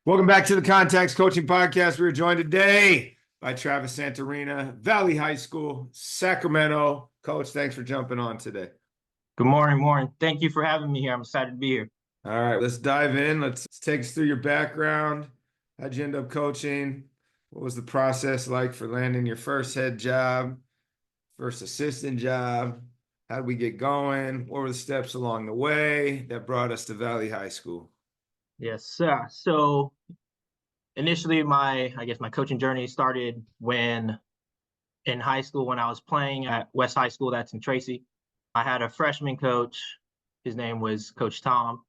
Welcome back to the Context Coaching Podcast. We are joined today by Travis Santarina, Valley High School, Sacramento. Coach, thanks for jumping on today. Good morning, morning. Thank you for having me here. I'm excited to be here. All right, let's dive in. Let's take us through your background. How'd you end up coaching? What was the process like for landing your first head job, first assistant job? How did we get going? What were the steps along the way that brought us to Valley High School? Yes, sir. So initially my coaching journey started when in high school when I was playing at West High School, that's in Tracy. I had a freshman coach. His name was Coach Tom.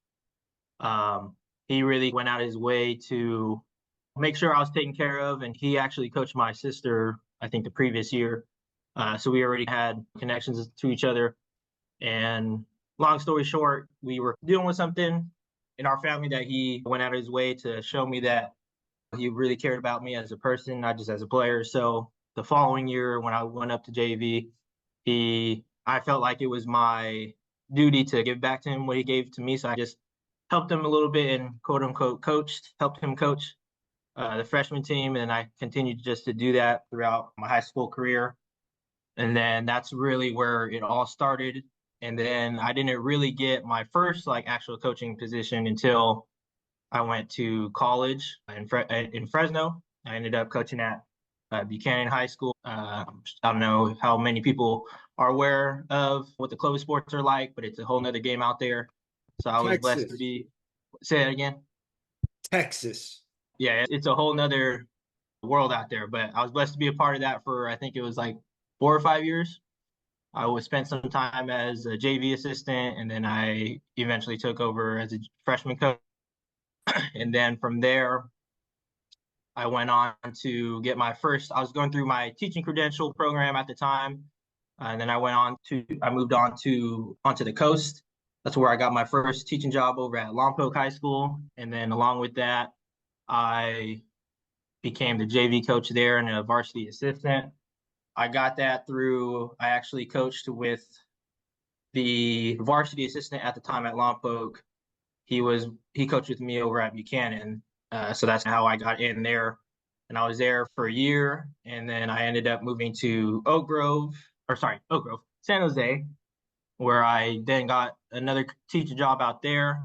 He really went out of his way to make sure I was taken care of, and he actually coached my sister, I think, the previous year. So we already had connections to each other. And long story short, we were dealing with something in our family that he went out of his way to show me that he really cared about me as a person, not just as a player. So the following year, when I went up to JV, I felt like it was my duty to give back to him what he gave to me. So I just helped him a little bit and quote unquote helped him coach the freshman team. And I continued just to do that throughout my high school career. And then that's really where it all started. And then I didn't really get my first actual coaching position until I went to college in Fresno. I ended up coaching at Buchanan High School. I don't know how many people are aware of what the Clovis sports are like, but it's a whole nother game out there. So I was blessed to Texas. be. Say that again. Texas. Yeah, it's a whole nother world out there. But I was blessed to be a part of that for I think it was like 4 or 5 years. I would spend some time as a JV assistant, and then I eventually took over as a freshman coach. And then from there, I went on to get my first. I was going through my teaching credential program at the time, and then I moved onto the coast. That's where I got my first teaching job over at Lompoc High School, and then along with that, I became the JV coach there and a varsity assistant. I got that through. I actually coached with the varsity assistant at the time at Lompoc. He coached with me over at Buchanan, so that's how I got in there. And I was there for a year, and then I ended up moving to Oak Grove, San Jose, where I then got another teaching job out there,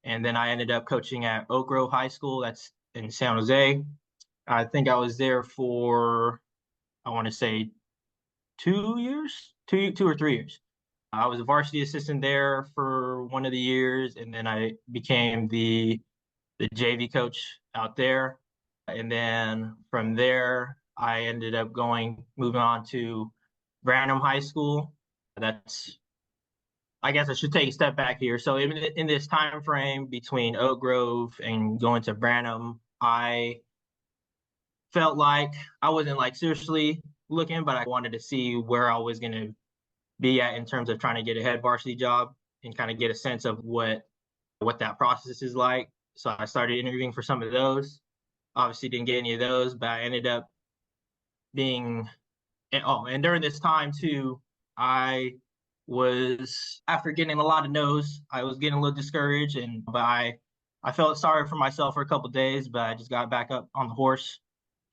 and then I ended up coaching at Oak Grove High School, that's in San Jose. I think I was there for I want to say 2 years, 2 or 3 years. I was a varsity assistant there for one of the years, and then I became the JV coach out there. And then from there, I ended up moving on to Branham High School. That's, I guess I should take a step back here. So in this time frame between Oak Grove and going to Branham, I felt like I wasn't like seriously looking, but I wanted to see where I was going to be at in terms of trying to get a head varsity job and kind of get a sense of what that process is like. So I started interviewing for some of those. Obviously didn't get any of those, but I ended up being and during this time too, I was after getting a lot of no's, I was getting a little discouraged I felt sorry for myself for a couple of days, but I just got back up on the horse,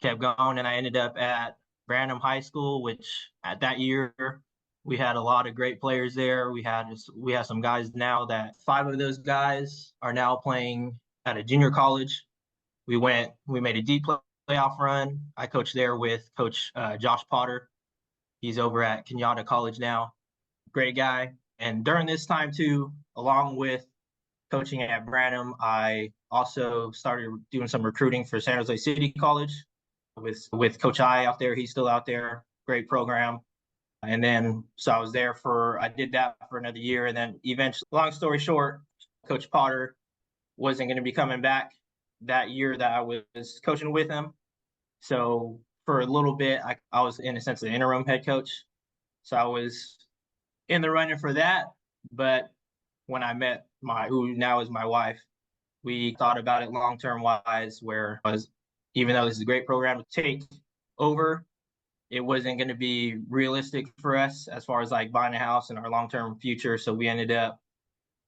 kept going, and I ended up at Branham High School, which at that year we had a lot of great players there. We have some guys now that 5 of those guys are now playing at a junior college. We made a deep playoff run. I coached there with Coach Josh Potter. He's over at Kenyatta College now. Great guy. And during this time too, along with coaching at Branham, I also started doing some recruiting for San Jose City College with Coach I out there. He's still out there. Great program. And then so I did that for another year. And then eventually, long story short, Coach Potter wasn't going to be coming back that year that I was coaching with him. So for a little bit, I was in a sense the interim head coach. So I was in the running for that. But when I met who now is my wife, we thought about it long-term wise, even though this is a great program to take over, it wasn't going to be realistic for us as far as like buying a house and our long-term future. So we ended up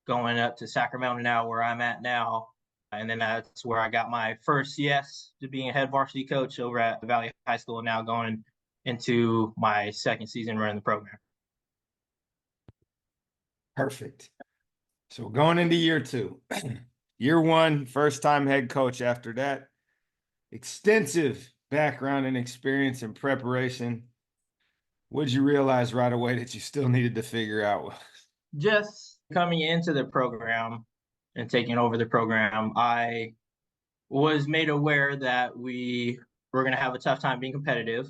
going up to Sacramento now, where I'm at now. And then that's where I got my first yes to being a head varsity coach over at Valley High School, and now going into my second season running the program. Perfect. So going into year two, year one, first time head coach. After that, extensive background and experience and preparation. What did you realize right away that you still needed to figure out? Just coming into the program and taking over the program, I was made aware that we were going to have a tough time being competitive.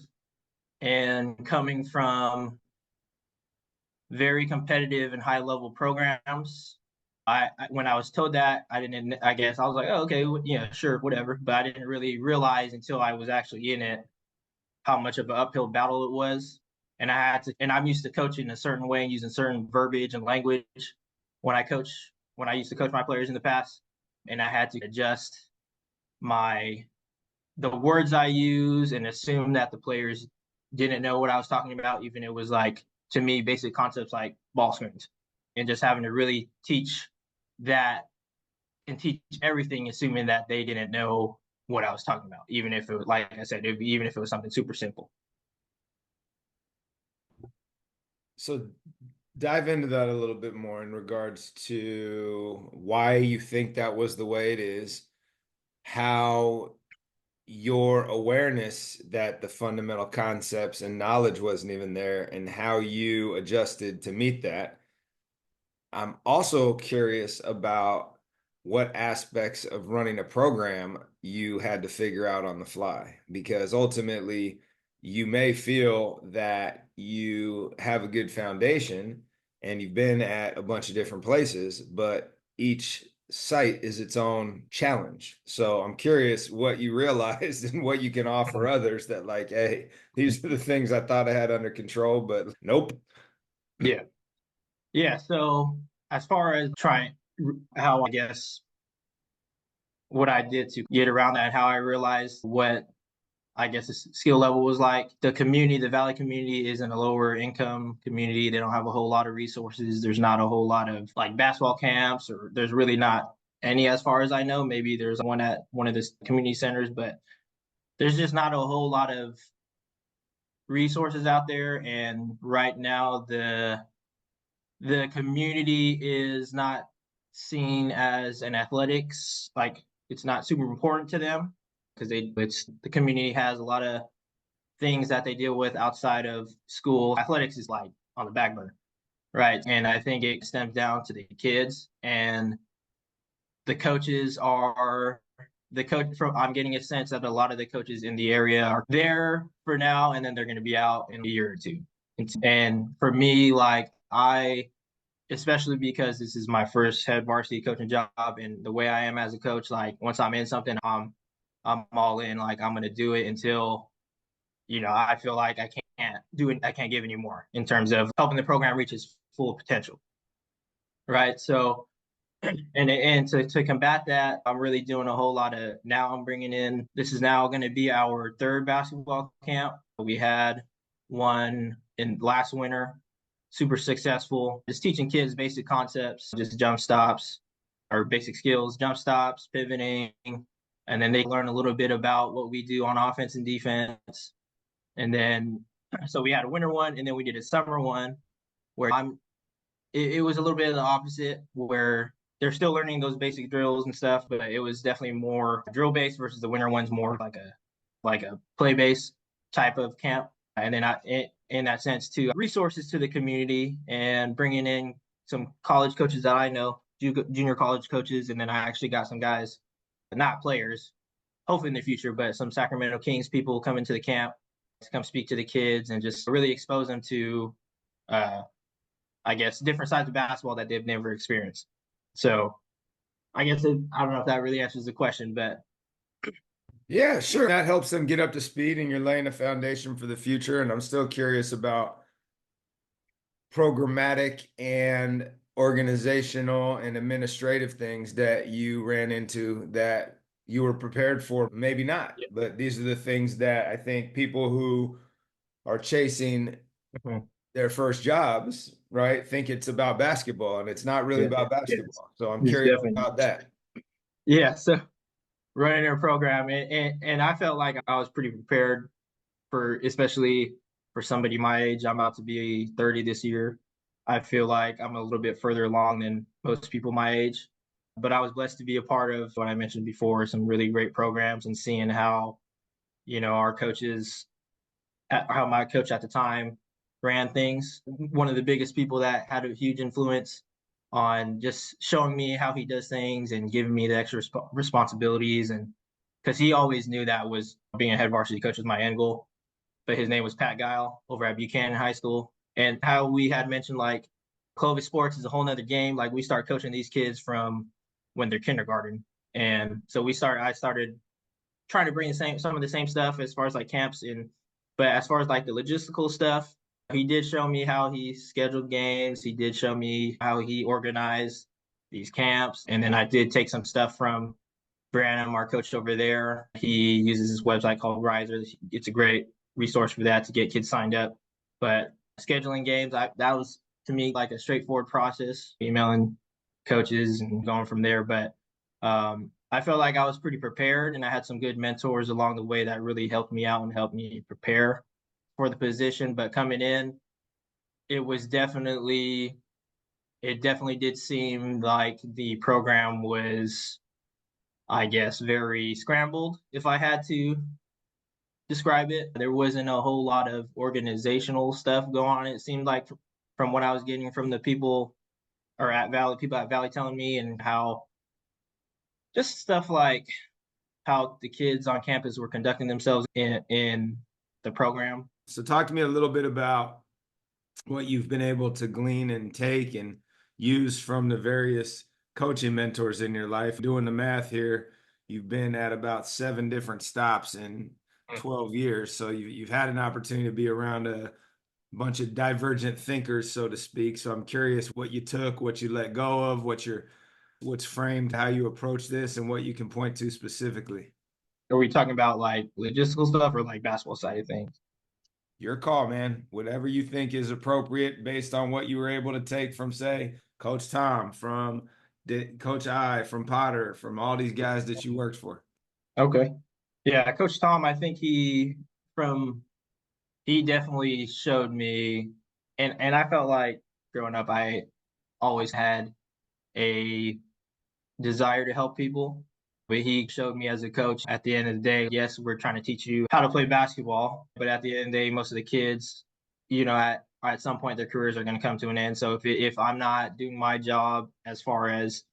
And coming from very competitive and high level programs, when I was told that, I didn't, I guess I was like, oh, okay, yeah, sure, whatever. But I didn't really realize until I was actually in it how much of an uphill battle it was. And and I'm used to coaching a certain way and using certain verbiage and language when I used to coach my players in the past. And I had to adjust my, the words I use and assume that the players didn't know what I was talking about. Even it was like, to me, basic concepts like ball screens, and just having to really teach that and teach everything, assuming that they didn't know what I was talking about, even if it was, like I said, even if it was something super simple. So dive into that a little bit more in regards to why you think that was the way it is, how your awareness that the fundamental concepts and knowledge wasn't even there, and how you adjusted to meet that. I'm also curious about what aspects of running a program you had to figure out on the fly, because ultimately you may feel that you have a good foundation and you've been at a bunch of different places, but each site is its own challenge. So I'm curious what you realized and what you can offer others that, like, hey, these are the things I thought I had under control, but nope. Yeah. Yeah. So as far as trying how I guess what I did to get around that, how I realized what I guess the skill level was like. The community, the Valley community, is in a lower income community. They don't have a whole lot of resources. There's not a whole lot of like basketball camps, or there's really not any as far as I know. Maybe there's one at one of the community centers, but there's just not a whole lot of resources out there. And right now, the community is not seen as an athletics, like it's not super important to them because it's the community has a lot of things that they deal with outside of school. Athletics is like on the back burner, right? And I think it stems down to the kids, and the coaches are the coach from I'm getting a sense that a lot of the coaches in the area are there for now, and then they're going to be out in a year or two. And for me, like I, especially because this is my first head varsity coaching job, and the way I am as a coach, like once I'm in something, I'm all in. Like I'm going to do it until I feel like I can't do it. I can't give anymore in terms of helping the program reach its full potential. Right. So, and to combat that, I'm really doing a whole lot of, now I'm bringing in, this is now going to be our third basketball camp. We had one in last winter, super successful, just teaching kids basic concepts, just jump stops or basic skills, jump stops, pivoting. And then they learn a little bit about what we do on offense and defense. And then, so we had a winter one, and then we did a summer one where it was a little bit of the opposite, where they're still learning those basic drills and stuff, but it was definitely more drill based versus the winter one's more like a play based type of camp. And then in that sense too, resources to the community and bringing in some college coaches that I know, junior college coaches, and then I actually got some guys, not players, hopefully in the future, but some Sacramento Kings people come into the camp to come speak to the kids and just really expose them to, uh, I guess, different sides of basketball that they've never experienced. So I guess I don't know if that really answers the question, but Yeah, sure. That helps them get up to speed and you're laying a foundation for the future. And I'm still curious about programmatic and organizational and administrative things that you ran into that you were prepared for, maybe not. yeah. But these are the things that I think people who are chasing Mhm. their first jobs, right, think it's about basketball, and it's not really Yeah, about yes, basketball. So I'm it's curious definitely about that. yeah, so running a program, and I felt like I was pretty prepared for, especially for somebody my age. I'm about to be 30 this year. I feel like I'm a little bit further along than most people my age. But I was blessed to be a part of what I mentioned before, some really great programs, and seeing how, our coaches, how my coach at the time ran things. One of the biggest people that had a huge influence on just showing me how he does things and giving me the extra responsibilities. And because he always knew that was being a head varsity coach was my end goal. But his name was Pat Guile over at Buchanan High School. And how we had mentioned, like, Clovis sports is a whole nother game. Like, we start coaching these kids from when they're kindergarten. And so I started trying to bring some of the same stuff as far as like camps, but as far as like the logistical stuff, he did show me how he scheduled games. He did show me how he organized these camps. And then I did take some stuff from Brandon, our coach over there. He uses this website called Riser. It's a great resource for that to get kids signed up. But scheduling games, that was to me like a straightforward process, emailing coaches and going from there. But I felt like I was pretty prepared, and I had some good mentors along the way that really helped me out and helped me prepare for the position. But coming in, it was definitely it definitely did seem like the program was, I guess, very scrambled, if I had to describe it. There wasn't a whole lot of organizational stuff going on. It seemed like from what I was getting from the people or at Valley, people at Valley telling me, and how just stuff like how the kids on campus were conducting themselves in the program. So talk to me a little bit about what you've been able to glean and take and use from the various coaching mentors in your life. Doing the math here, you've been at about 7 different stops in 12 years. So you've had an opportunity to be around a bunch of divergent thinkers, so to speak. So I'm curious what you took, what you let go of, what's framed, how you approach this, and what you can point to specifically. Are we talking about like logistical stuff or like basketball side of things? Your call, man. Whatever you think is appropriate based on what you were able to take from, say, Coach Tom, from Coach I, from Potter, from all these guys that you worked for. Okay. Yeah, Coach Tom, I think from he definitely showed me, and I felt like growing up I always had a desire to help people. But he showed me as a coach at the end of the day, yes, we're trying to teach you how to play basketball, but at the end of the day, most of the kids, at some point their careers are going to come to an end. So if I'm not doing my job as far as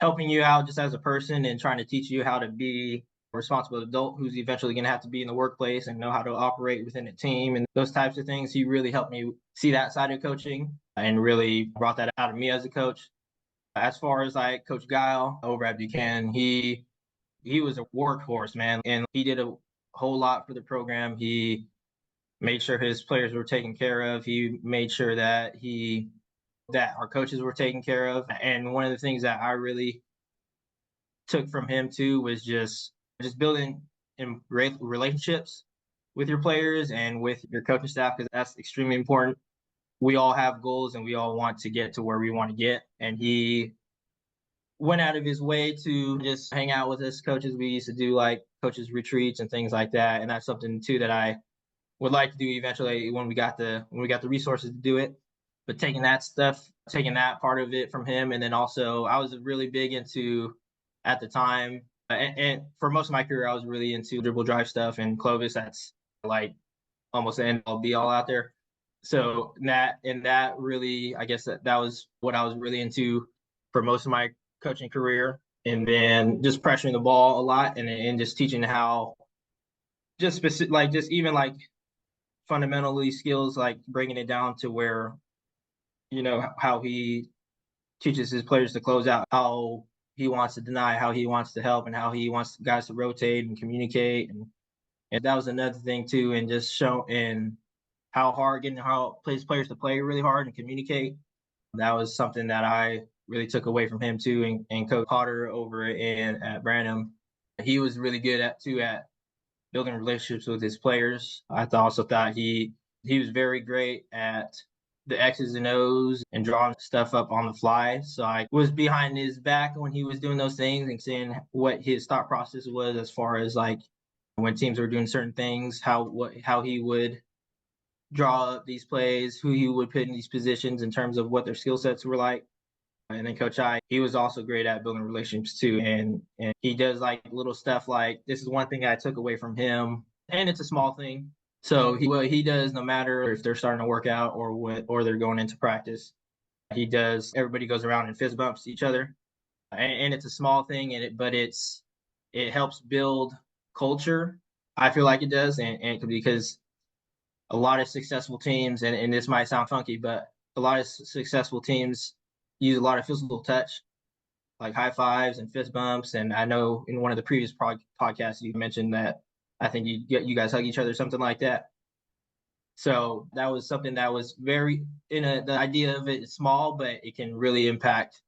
helping you out just as a person and trying to teach you how to be a responsible adult who's eventually going to have to be in the workplace and know how to operate within a team and those types of things, he really helped me see that side of coaching and really brought that out of me as a coach. As far as like Coach Guile over at Buchanan, he was a workhorse, man, and he did a whole lot for the program. He made sure his players were taken care of. He made sure that our coaches were taken care of. And one of the things that I really took from him too was just building in relationships with your players and with your coaching staff, because that's extremely important. We all have goals and we all want to get to where we want to get, and he went out of his way to just hang out with us coaches. We used to do like coaches retreats and things like that, and that's something too that I would like to do eventually when we got the resources to do it. But taking that part of it from him, and then also I was really big into at the time, and for most of my career, I was really into dribble drive stuff. And Clovis, that's like almost the end all be all out there. So that really, I guess that was what I was really into for most of my coaching career. And then just pressuring the ball a lot, and just teaching how just specific, like just even like fundamentally skills, like bringing it down to where, how he teaches his players to close out, how he wants to deny, how he wants to help, and how he wants guys to rotate and communicate. And that was another thing too, and just showing how hard getting how players to play really hard and communicate. That was something that I really took away from him too, and Coach Potter over at Branham. He was really good at building relationships with his players. I also thought he was very great at the X's and O's and drawing stuff up on the fly. So I was behind his back when he was doing those things and seeing what his thought process was as far as like when teams were doing certain things, how he would draw up these plays, who he would put in these positions in terms of what their skill sets were like. And then Coach I, he was also great at building relationships too. And he does like little stuff like this is one thing I took away from him, and it's a small thing. So what he does, no matter if they're starting to work out or they're going into practice, he does. Everybody goes around and fist bumps each other, and it's a small thing, it helps build culture. I feel like it does, and because a lot of successful teams, and this might sound funky, but a lot of successful teams use a lot of physical touch, like high fives and fist bumps. And I know in one of the previous podcasts you mentioned that I think you guys hug each other, something like that. So that was something that was very the idea of it is small, but it can really impact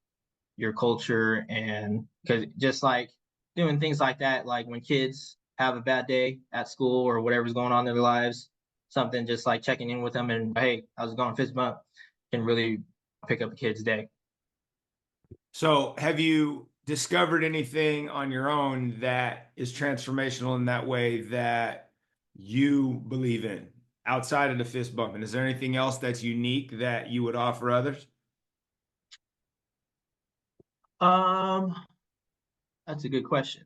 your culture. And because just like doing things like that, like when kids have a bad day at school or whatever's going on in their lives, something just like checking in with them and hey, how's it going, fist bump, can really pick up a kid's day. So, have you discovered anything on your own that is transformational in that way that you believe in outside of the fist bumping? Is there anything else that's unique that you would offer others? Um, that's a good question.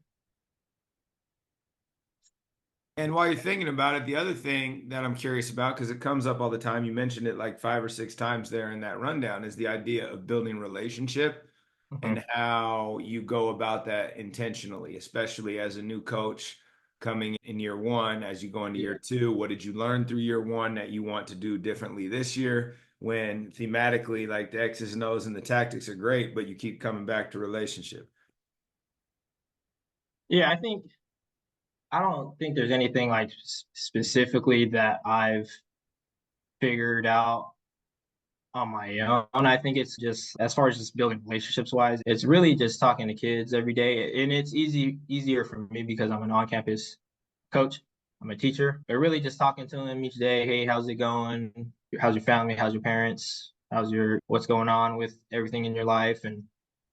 And while you're thinking about it, the other thing that I'm curious about, because it comes up all the time, you mentioned it like 5 or 6 times there in that rundown, is the idea of building relationship Mhm. and how you go about that intentionally, especially as a new coach coming in year one, as you go into Yeah. year two. What did you learn through year one that you want to do differently this year? When thematically, like the X's and O's and the tactics are great, but you keep coming back to relationship. Yeah, I don't think there's anything like specifically that I've figured out on my own. I think it's just as far as just building relationships wise, it's really just talking to kids every day. And it's easier for me because I'm an on-campus coach. I'm a teacher, but really just talking to them each day. Hey, how's it going? How's your family? How's your parents? What's going on with everything in your life? And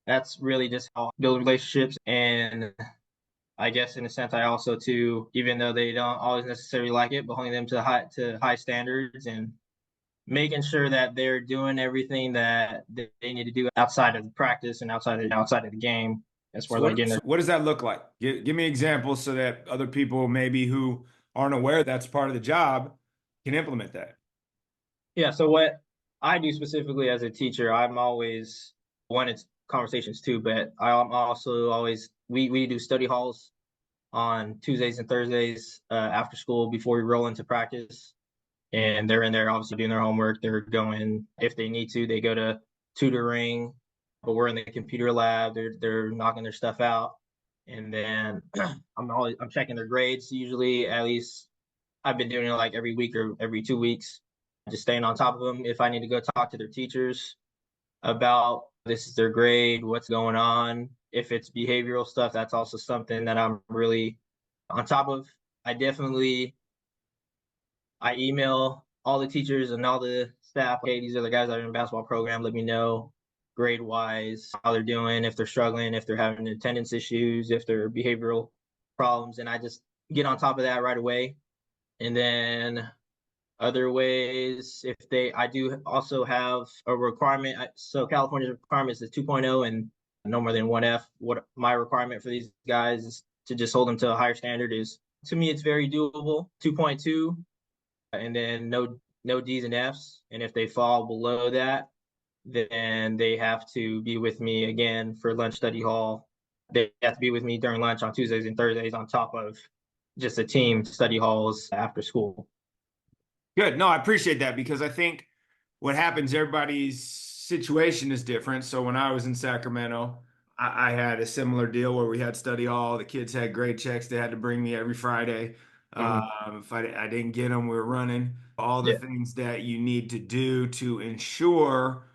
that's really just how I build relationships. And I guess in a sense, I also too, even though they don't always necessarily like it, but holding them to high standards and making sure that they're doing everything that they need to do outside of the practice and outside of the game, as far So as like getting so their. what does that look like? Give me examples so that other people maybe who aren't aware that's part of the job can implement that. Yeah. So what I do specifically as a teacher, I'm always one. It's conversations too, but I'm also always we do study halls on Tuesdays and Thursdays after school before we roll into practice. And they're in there obviously doing their homework. They're going if they need to, they go to tutoring, but we're in the computer lab. They're knocking their stuff out, and then I'm checking their grades usually. At least I've been doing it like every week or every 2 weeks, just staying on top of them. If I need to go talk to their teachers about this is their grade, what's going on. If it's behavioral stuff, that's also something that I'm really on top of. I definitely I email all the teachers and all the staff. Hey, these are the guys that are in the basketball program. Let me know grade wise how they're doing, if they're struggling, if they're having attendance issues, if they're behavioral problems, and I just get on top of that right away. And then other ways, if they, I do also have a requirement. So California's requirement is 2.0 and no more than 1F. What my requirement for these guys is to just hold them to a higher standard is to me, it's very doable. 2.2 and then no D's and F's. And if they fall below that, then they have to be with me again for lunch study hall. They have to be with me during lunch on Tuesdays and Thursdays on top of just a team study halls after school. Good. No, I appreciate that because I think what happens, everybody's situation is different. So when I was in Sacramento, I had a similar deal where we had study hall. The kids had grade checks. They had to bring me every Friday. Mm-hmm. If I didn't get them, we were running all the Yeah. things that you need to do to ensure,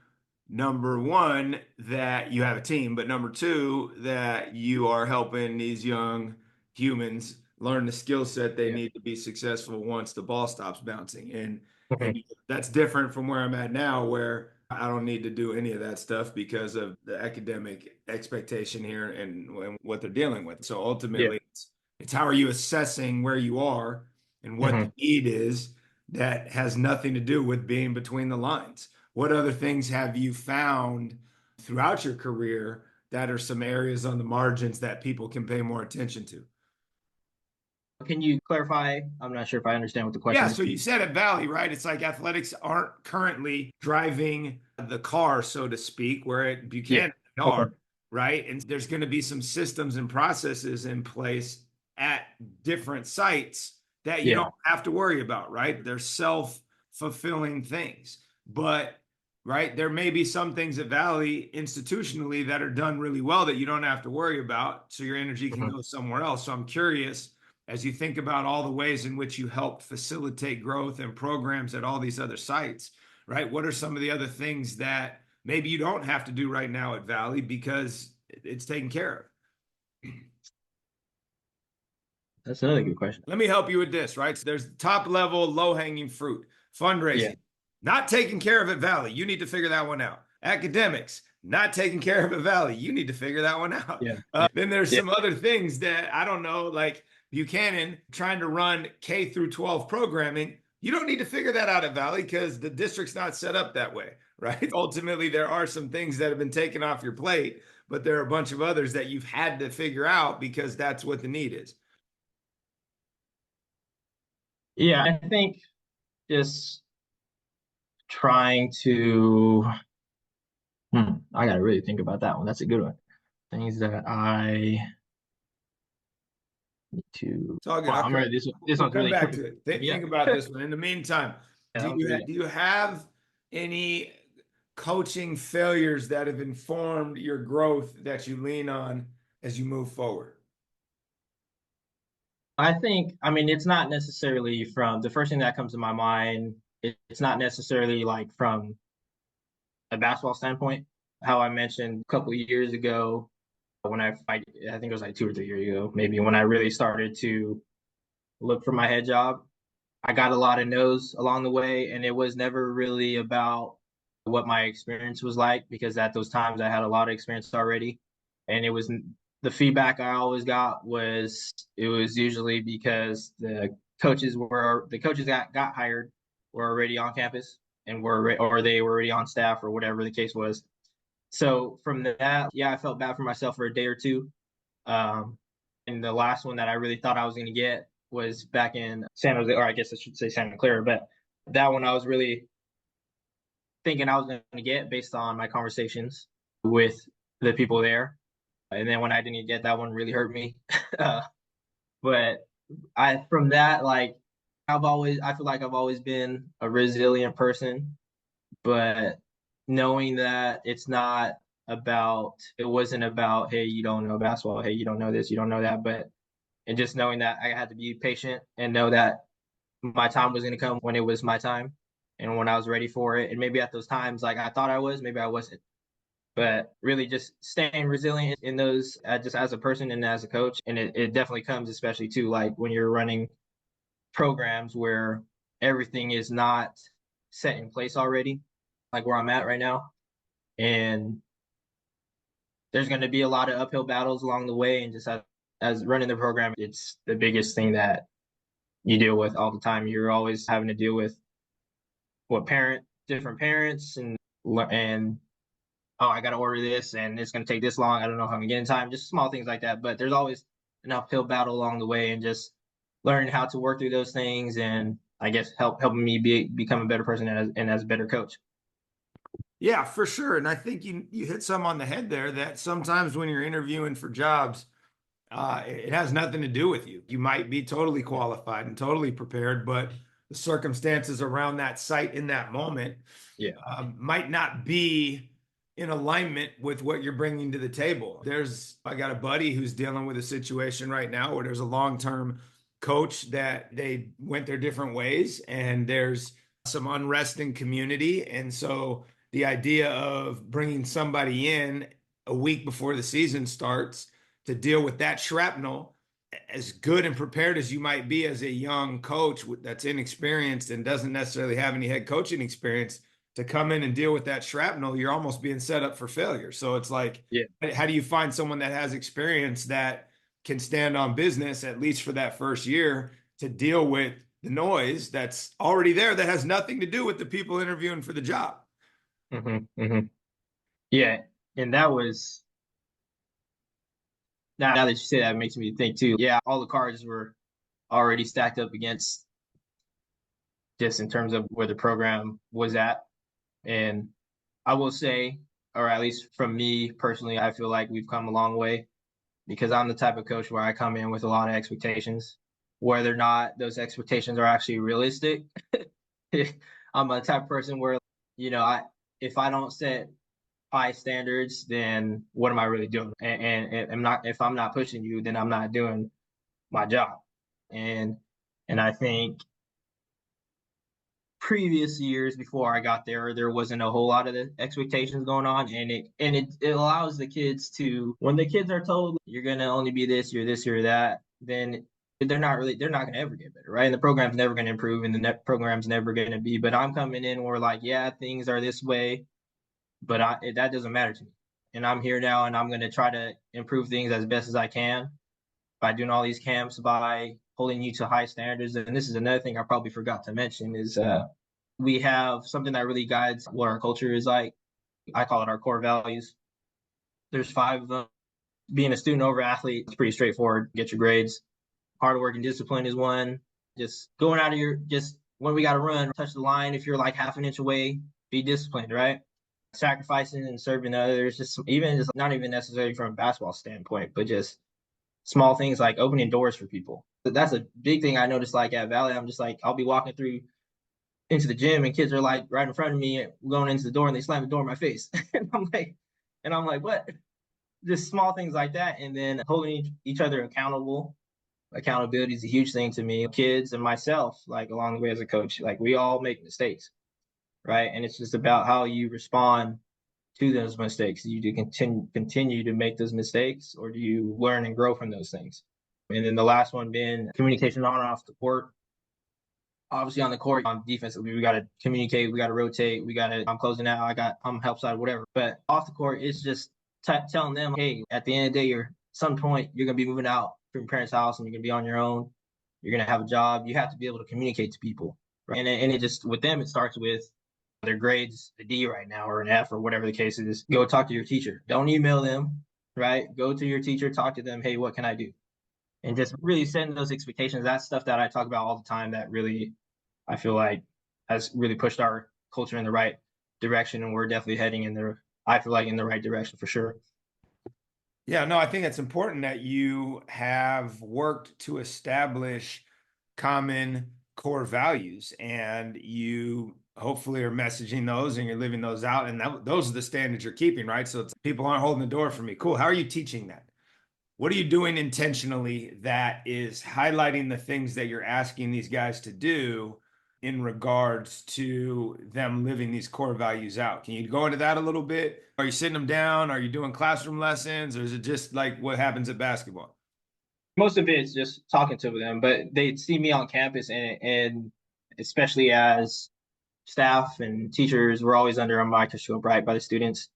number one, that you have a team, but number two, that you are helping these young humans learn the skill set they Yeah. need to be successful once the ball stops bouncing. And Mhm. And that's different from where I'm at now, where I don't need to do any of that stuff because of the academic expectation here and what they're dealing with. So Yeah. ultimately, it's how are you assessing where you are and what the Mhm. need is that has nothing to do with being between the lines. What other things have you found throughout your career that are some areas on the margins that people can pay more attention to? Can you clarify? I'm not sure if I understand what the Yeah, question is. so you said at Valley, right? It's like athletics aren't currently driving the car, so to speak, where at Yeah. Buchanan they Okay. are, right? And there's going to be some systems and processes in place at different sites that you Yeah. don't have to worry about, right? They're self-fulfilling things. But, right, there may be some things at Valley institutionally that are done really well that you don't have to worry about, so your energy can Mhm. go somewhere else. So I'm curious as you think about all the ways in which you help facilitate growth and programs at all these other sites, right? What are some of the other things that maybe you don't have to do right now at Valley because it's taken care of? That's another good question. Let me help you with this, right? So there's top level, low hanging fruit, Yeah. fundraising, not taking care of at Valley. You need to figure that one out. Academics, not taking care of at Valley. You need to figure that one out. Yeah. Yeah. Then there's Yeah. some other things that I don't know, like Buchanan trying to run K through 12 programming. You don't need to figure that out at Valley because the district's not set up that way, right? Ultimately, there are some things that have been taken off your plate, but there are a bunch of others that you've had to figure out because that's what the need is. Yeah. I think just trying to, I gotta really think about that one. That's a good one. Things that I need to. It's all good. Wow, I'm ready. This We'll one's come really back coming. to it. Yeah. Think about this one. In the meantime, Yeah, that one's really good. do you have any coaching failures that have informed your growth that you lean on as you move forward? I think, I mean, it's not necessarily from the first thing that comes to my mind. It's not necessarily like from a basketball standpoint. How I mentioned a couple of years ago when I think it was like 2 or 3 years ago, maybe when I really started to look for my head job. I got a lot of no's along the way, and it was never really about what my experience was like because at those times I had a lot of experience already, and it was the feedback I always got was it was usually because the coaches that got hired were already on campus and or they were already on staff or whatever the case was. So from that, yeah, I felt bad for myself for a day or two. Um, and the last one that I really thought I was going to get was back in San Jose, or I guess I should say Santa Clara. But that one I was really thinking I was going to get based on my conversations with the people there. And then when I didn't get that one, really hurt me. uh, but I from that like I feel like I've always been a resilient person, but knowing that it wasn't about, hey, you don't know basketball, hey, you don't know this, you don't know that, but and just knowing that I had to be patient and know that my time was going to come when it was my time and when I was ready for it. And maybe at those times, like I thought I was, maybe I wasn't. But really, just staying resilient in those, just as a person and as a coach, and it definitely comes, especially too, like when you're running programs where everything is not set in place already, like where I'm at right now, and there's going to be a lot of uphill battles along the way, and just as running the program, it's the biggest thing that you deal with all the time. You're always having to deal with different parents, and oh, I got to order this, and it's going to take this long. I don't know if I'm going to get in time. Just small things like that. But there's always an uphill battle along the way, and just learning how to work through those things, and I guess helping me become a better person and as a better coach. Yeah, for sure. And I think you hit some on the head there that sometimes when you're interviewing for jobs, it has nothing to do with you. You might be totally qualified and totally prepared, but the circumstances around that site in that moment Yeah. might not be in alignment with what you're bringing to the table. I got a buddy who's dealing with a situation right now where there's a long-term coach that they went their different ways, and there's some unrest in community. And so the idea of bringing somebody in a week before the season starts to deal with that shrapnel as good and prepared as you might be as a young coach that's inexperienced and doesn't necessarily have any head coaching experience to come in and deal with that shrapnel, you're almost being set up for failure. So it's like, Yeah. how do you find someone that has experience that can stand on business, at least for that first year, to deal with the noise that's already there that has nothing to do with the people interviewing for the job? Yeah. And that was, now that you say that, it makes me think too. Yeah, all the cards were already stacked up against, just in terms of where the program was at. And I will say, or at least from me personally, I feel like we've come a long way, because I'm the type of coach where I come in with a lot of expectations. Whether or not those expectations are actually realistic, I'm a type of person where, I if I don't set high standards, then what am I really doing? And I'm not, if I'm not pushing you, then I'm not doing my job. And I think previous years before I got there wasn't a whole lot of the expectations going on, and it allows the kids to, when the kids are told you're gonna only be this, you're this, you're that, then they're not gonna ever get better, right? And the program's never gonna improve, and the net program's never gonna be. But I'm coming in where, like, yeah, things are this way, but that doesn't matter to me, and I'm here now, and I'm gonna try to improve things as best as I can by doing all these camps, by holding you to high standards. And this is another thing I probably forgot to mention is we have something that really guides what our culture is like. I call it our core values. There's 5 of them. Being a student over athlete is pretty straightforward. Get your grades. Hard work and discipline is one. Just going out of just when we got to run, touch the line. If you're like half an inch away, be disciplined, right? Sacrificing and serving others, just not even necessarily from a basketball standpoint, but just small things like opening doors for people. That's a big thing I noticed, like at Valley. I'm just like, I'll be walking through into the gym and kids are like right in front of me going into the door, and they slam the door in my face. And I'm like, what? Just small things like that. And then holding each other accountable. Accountability is a huge thing to me. Kids and myself, like along the way as a coach, like we all make mistakes, right? And it's just about how you respond to those mistakes. Do you continue to make those mistakes, or do you learn and grow from those things? And then the last one being communication on and off the court. Obviously on the court, on defense, we got to communicate, we got to rotate, I'm closing out, I'm help side, whatever. But off the court, it's just telling them, hey, at the end of the day, some point you're gonna be moving out from your parents' house and you're gonna be on your own. You're gonna have a job. You have to be able to communicate to people, right? And it just, with them, it starts with their grades, a D right now or an F or whatever the case is. Go talk to your teacher. Don't email them, right? Go to your teacher, talk to them. Hey, what can I do? And just really setting those expectations. That's stuff that I talk about all the time, that really, I feel like, has really pushed our culture in the right direction. And we're definitely heading I feel like, in the right direction for sure. Yeah, no, I think it's important that you have worked to establish common core values, and you hopefully are messaging those and you're living those out. And those are the standards you're keeping, right? So people aren't holding the door for me. Cool. How are you teaching that? What are you doing intentionally that is highlighting the things that you're asking these guys to do in regards to them living these core values out? Can you go into that a little bit? Are you sitting them down? Are you doing classroom lessons? Or is it just like what happens at basketball? Most of it's just talking to them, but they see me on campus, and especially as staff and teachers, we're always under a microscope, right, by the students.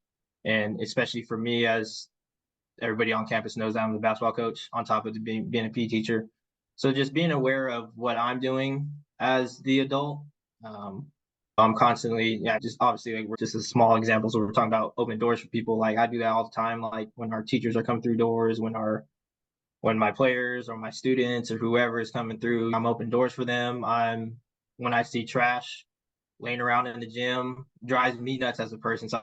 And especially for me, as everybody on campus knows, I'm the basketball coach on top of being a PE teacher. So just being aware of what I'm doing as the adult. I'm constantly, yeah, just obviously, like, we're just as small examples. We're talking about opening doors for people. Like, I do that all the time. Like, when our teachers are coming through doors, when my players or my students or whoever is coming through, I'm opening doors for them. When I see trash laying around in the gym, drives me nuts as a person. So,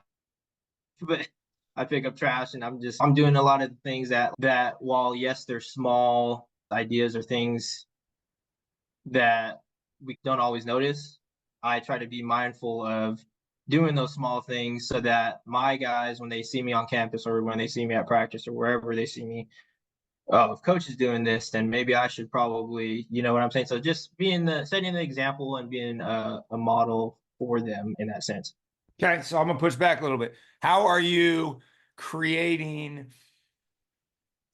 but I pick up trash, and I'm doing a lot of things that while, yes, they're small ideas or things that we don't always notice, I try to be mindful of doing those small things so that my guys, when they see me on campus or when they see me at practice or wherever they see me, oh, if coach is doing this, then maybe I should probably, you know what I'm saying? So just setting the example and being a model for them in that sense. Okay, so I'm gonna push back a little bit. How are you creating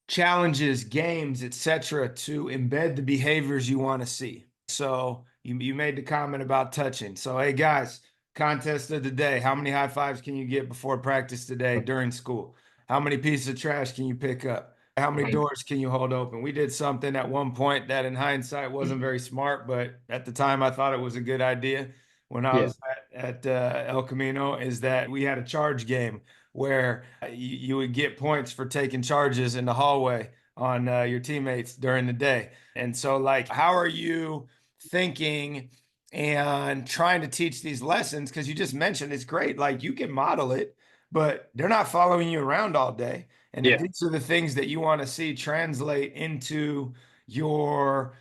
challenges, games, etc., to embed the behaviors you want to see. So you made the comment about touching. So hey guys, contest of the day. How many high fives can you get before practice today during school? How many pieces of trash can you pick up? How many Mhm. doors can you hold open? We did something at one point that in hindsight wasn't very smart, but at the time I thought it was a good idea when I Yeah. was at El Camino, is that we had a charge game where you would get points for taking charges in the hallway on your teammates during the day. And so, like, how are you thinking and trying to teach these lessons? Because you just mentioned it's great. Like, you can model it, but they're not following you around all day. And if Yeah. these are the things that you want to see translate into your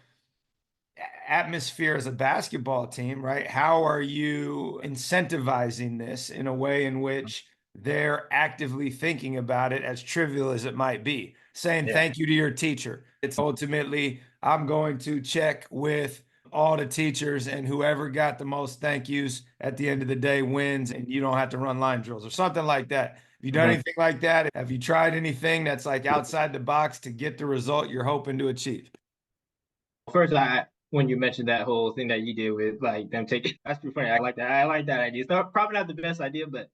atmosphere as a basketball team, right? How are you incentivizing this in a way in which they're actively thinking about it, as trivial as it might be? Saying Yeah. thank you to your teacher. It's ultimately, I'm going to check with all the teachers, and whoever got the most thank yous at the end of the day wins, and you don't have to run line drills or something like that. Have you done Mhm. anything like that? Have you tried anything that's like outside the box to get the result you're hoping to achieve? First, when you mentioned that whole thing that you did with like them taking, that's pretty funny. I like that. I like that idea. It's not probably not the best idea, but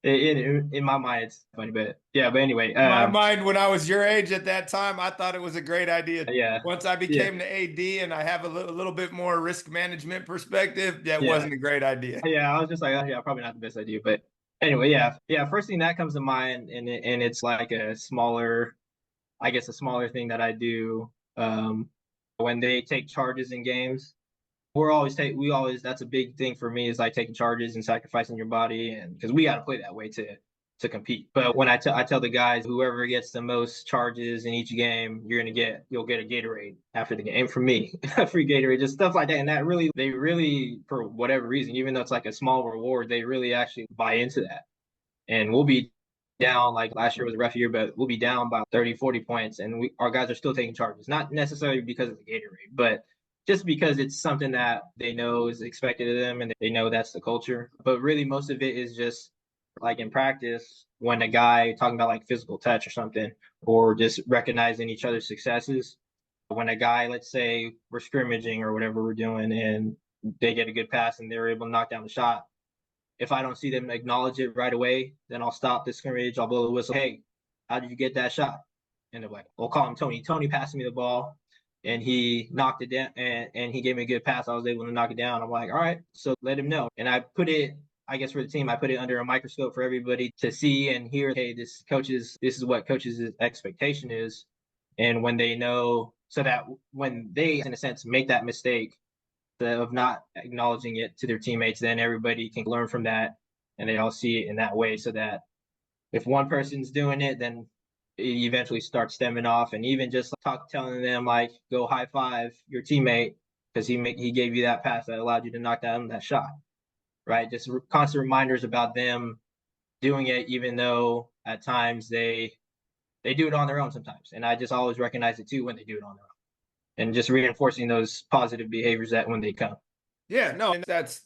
in my mind, it's funny. But yeah. But anyway, In my mind, when I was your age at that time, I thought it was a great idea. yeah, Once I yeah, became the AD and I have a little bit more risk management perspective, that yeah, wasn't a great idea. yeah. I was just like, oh, yeah, probably not the best idea, but anyway, yeah, yeah. First thing that comes to mind, and it's like a smaller, I guess, a smaller thing that I do when they take charges in games. We always that's a big thing for me is like taking charges and sacrificing your body, and because we got to play that way to compete. But when I tell the guys, whoever gets the most charges in each game, you'll get a Gatorade after the game from me. A free Gatorade, just stuff like that. And that really, they really, for whatever reason, even though it's like a small reward, they really actually buy into that. And we'll be down, like last year was a rough year, but we'll be down by 30, 40 points, and our guys are still taking charges. Not necessarily because of the Gatorade, but just because it's something that they know is expected of them and they know that's the culture. But really, most of it is just like in practice when a guy talking about like physical touch or something, or just recognizing each other's successes. When a guy, let's say we're scrimmaging or whatever we're doing, and they get a good pass and they're able to knock down the shot, if I don't see them acknowledge it right away, then I'll stop the scrimmage. I'll blow the whistle. Hey, how did you get that shot? And they're like, we'll call him Tony. Tony passed me the ball and he knocked it down and he gave me a good pass. I was able to knock it down. I'm like, all right, so let him know. And I put it, I guess for the team, I put it under a microscope for everybody to see and hear, hey, this is what coaches' expectation is. And when they know, so that when they, in a sense, make that mistake, of not acknowledging it to their teammates, then everybody can learn from that and they all see it in that way so that if one person's doing it, then it eventually starts stemming off. And even just telling them like, go high five your teammate because he gave you that pass that allowed you to knock down that shot, right? Just constant reminders about them doing it, even though at times they do it on their own sometimes. And I just always recognize it too when they do it on their own and just reinforcing those positive behaviors that when they come. Yeah, no, and that's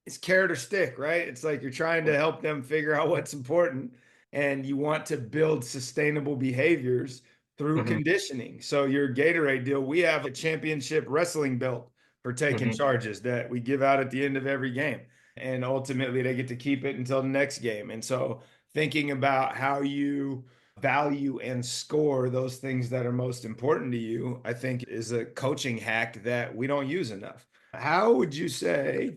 it's carrot or stick, right? It's like you're trying to help them figure out what's important, and you want to build sustainable behaviors through Mm-hmm. conditioning. So your Gatorade deal, we have a championship wrestling belt for taking Mm-hmm. charges that we give out at the end of every game. And ultimately they get to keep it until the next game. And so thinking about how you value and score those things that are most important to you, I think is a coaching hack that we don't use enough. How would you say,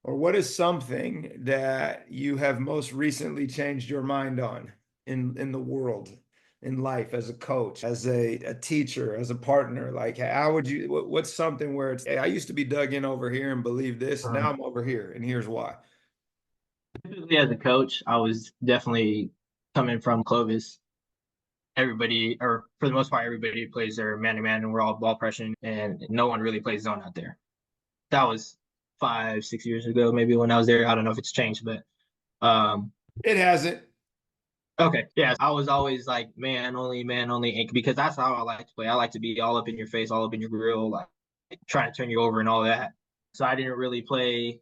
or what is something that you have most recently changed your mind on in the world, in life, as a coach, as a teacher, as a partner? Like, how would you, what's something where it's, hey, I used to be dug in over here and believe this. Uh-huh. Now I'm over here, and here's why. Typically, as a coach, I was definitely coming from Clovis. Everybody, or for the most part, everybody plays their man to man, and we're all ball pressing, and no one really plays zone out there. That was 5, 6 years ago, maybe when I was there. I don't know if it's changed, but um, It hasn't. okay, yeah, I was always like man only, because that's how I like to play. I like to be all up in your face, all up in your grill, like trying to turn you over and all that. So I didn't really play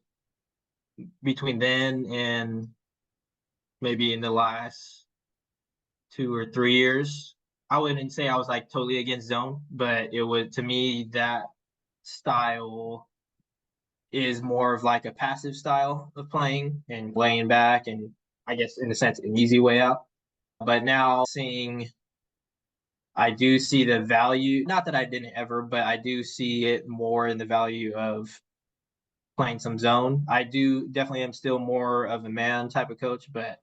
between then and maybe in the last 2 or 3 years. I wouldn't say I was like totally against zone, but it would to me that style is more of like a passive style of playing and laying back and I guess in a sense an easy way out. But now seeing I do see the value, not that I didn't ever, but I do see it more in the value of playing some zone. I do definitely am still more of a man type of coach, but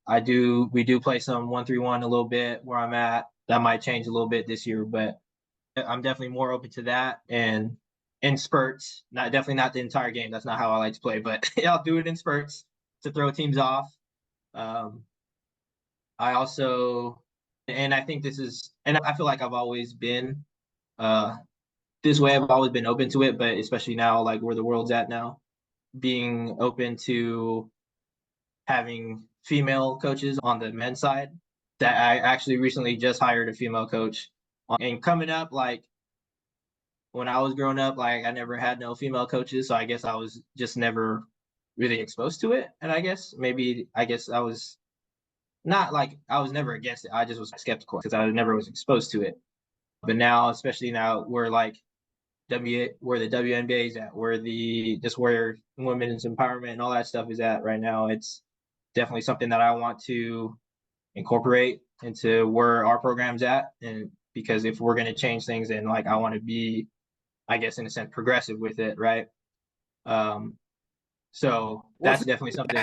we do play some 1-3-1 a little bit where I'm at. That might change a little bit this year, but I'm definitely more open to that and in spurts. Not definitely not the entire game. That's not how I like to play, but I'll do it in spurts to throw teams off. Um, I also, and I think this is, and I feel like I've always been uh, this way. I've always been open to it, but especially now, like where the world's at now, being open to having female coaches on the men's side. That I actually recently just hired a female coach, and coming up, like when I was growing up, like I never had no female coaches, so I guess I was just never really exposed to it. And I guess I was not like I was never against it. I just was skeptical because I never was exposed to it. But now, especially now, we're like where the WNBA is at, where the just where women's empowerment and all that stuff is at right now. It's definitely something that I want to incorporate into where our program's at, and because if we're going to change things, then like I want to be, I guess in a sense, progressive with it, right? Um, so Well, that's it's definitely something.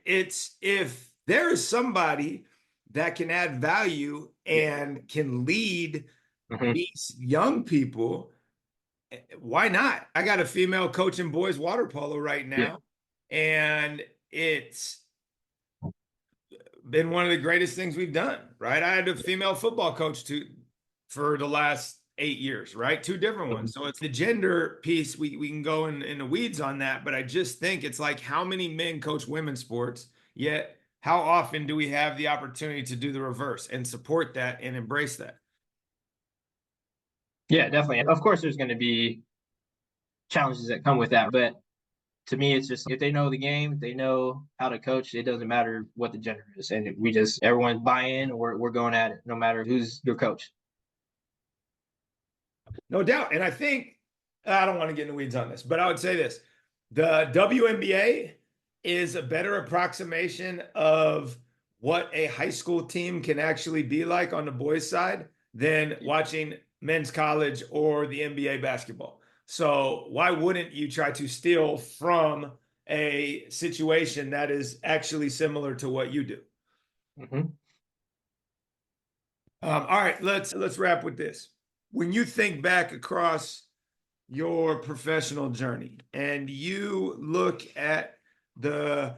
it's if there is somebody that can add value Yeah. and can lead Mm-hmm. these young people, why not? I got a female coaching boys water polo right Yeah. now, and it's been one of the greatest things we've done, right? I had a female football coach for the last 8 years, right? Two different Mm-hmm. ones. So it's the gender piece. We can go in the weeds on that, but I just think it's like how many men coach women's sports, yet how often do we have the opportunity to do the reverse and support that and embrace that? Yeah, definitely. Of course, there's going to be challenges that come with that, but to me, it's just if they know the game, they know how to coach. It doesn't matter what the gender is, and we just everyone's buying. We're going at it, no matter who's your coach. No doubt. And I think I don't want to get in the weeds on this, but I would say this. The WNBA is a better approximation of what a high school team can actually be like on the boys' side than watching men's college or the NBA basketball. So why wouldn't you try to steal from a situation that is actually similar to what you do? Mm-hmm. All right, let's wrap with this. When you think back across your professional journey and you look at the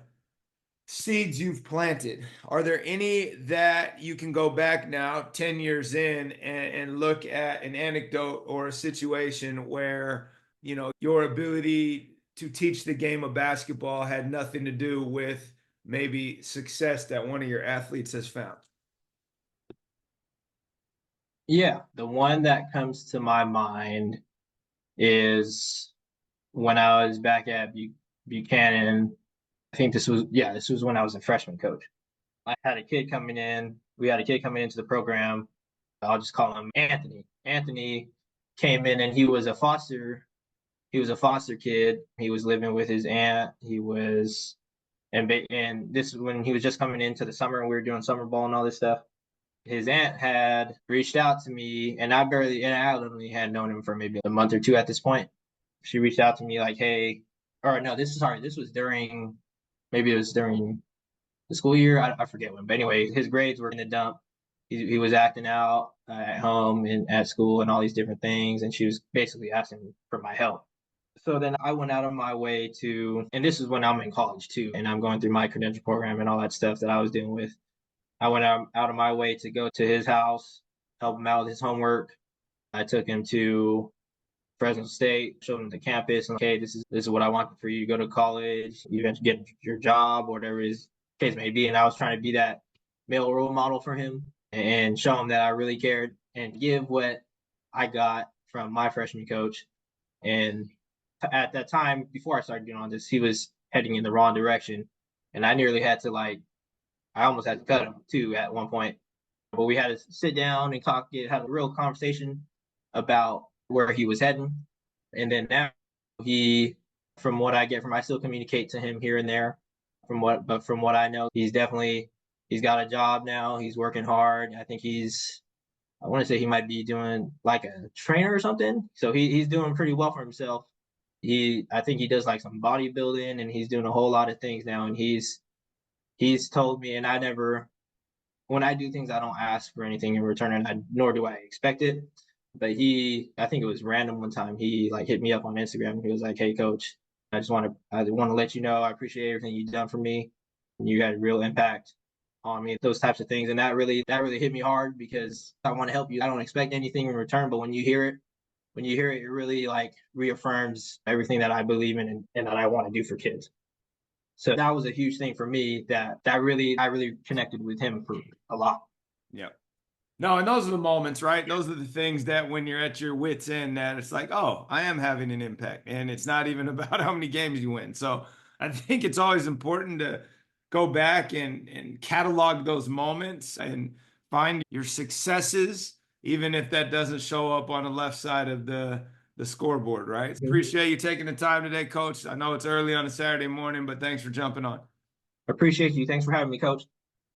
seeds you've planted, are there any that you can go back now 10 years in and look at an anecdote or a situation where, your ability to teach the game of basketball had nothing to do with maybe success that one of your athletes has found? Yeah, the one that comes to my mind is when I was back at Buchanan. I think this was when I was a freshman coach. I had a kid coming in. We had a kid coming into the program. I'll just call him Anthony. Anthony came in and he was a foster kid. He was living with his aunt. And this is when he was just coming into the summer and we were doing summer ball and all this stuff. His aunt had reached out to me and I literally had known him for maybe a month or two at this point. She reached out to me like, hey, or no, this was during, maybe it was during the school year. I forget when, but anyway, his grades were in the dump. He was acting out at home and at school and all these different things. And she was basically asking for my help. So then I went out of my way and this is when I'm in college too, and I'm going through my credential program and all that stuff that I was dealing with. I went out of my way to go to his house, help him out with his homework. I took him to Fresno State, showed him the campus, and like, hey, this is what I want for you to go to college, you eventually get your job, whatever his case may be. And I was trying to be that male role model for him and show him that I really cared and give what I got from my freshman coach. And at that time, before I started doing all this, he was heading in the wrong direction. And I nearly had to I almost had to cut him too at one point. But we had to sit down and talk, had a real conversation about where he was heading. And then now he, from what I get from, I still communicate to him here and there. But from what I know, he's got a job now. He's working hard. I think I want to say he might be doing like a trainer or something. So he's doing pretty well for himself. I think he does like some bodybuilding and he's doing a whole lot of things now. And he's told me, and I never, when I do things, I don't ask for anything in return, and nor do I expect it. But I think it was random one time. He like hit me up on Instagram. He was like, "Hey, coach, I want to let you know I appreciate everything you've done for me. You had a real impact on me. Those types of things, and that really hit me hard because I want to help you. I don't expect anything in return, but when you hear it, it really like reaffirms everything that I believe in and that I want to do for kids. So that was a huge thing for me that really I really connected with him for a lot. Yeah. No, and those are the moments, right? Those are the things that when you're at your wits' end, that it's like, oh, I am having an impact. And it's not even about how many games you win. So I think it's always important to go back and catalog those moments and find your successes, even if that doesn't show up on the left side of the scoreboard, right? Mm-hmm. Appreciate you taking the time today, Coach. I know it's early on a Saturday morning, but thanks for jumping on. Appreciate you. Thanks for having me, coach.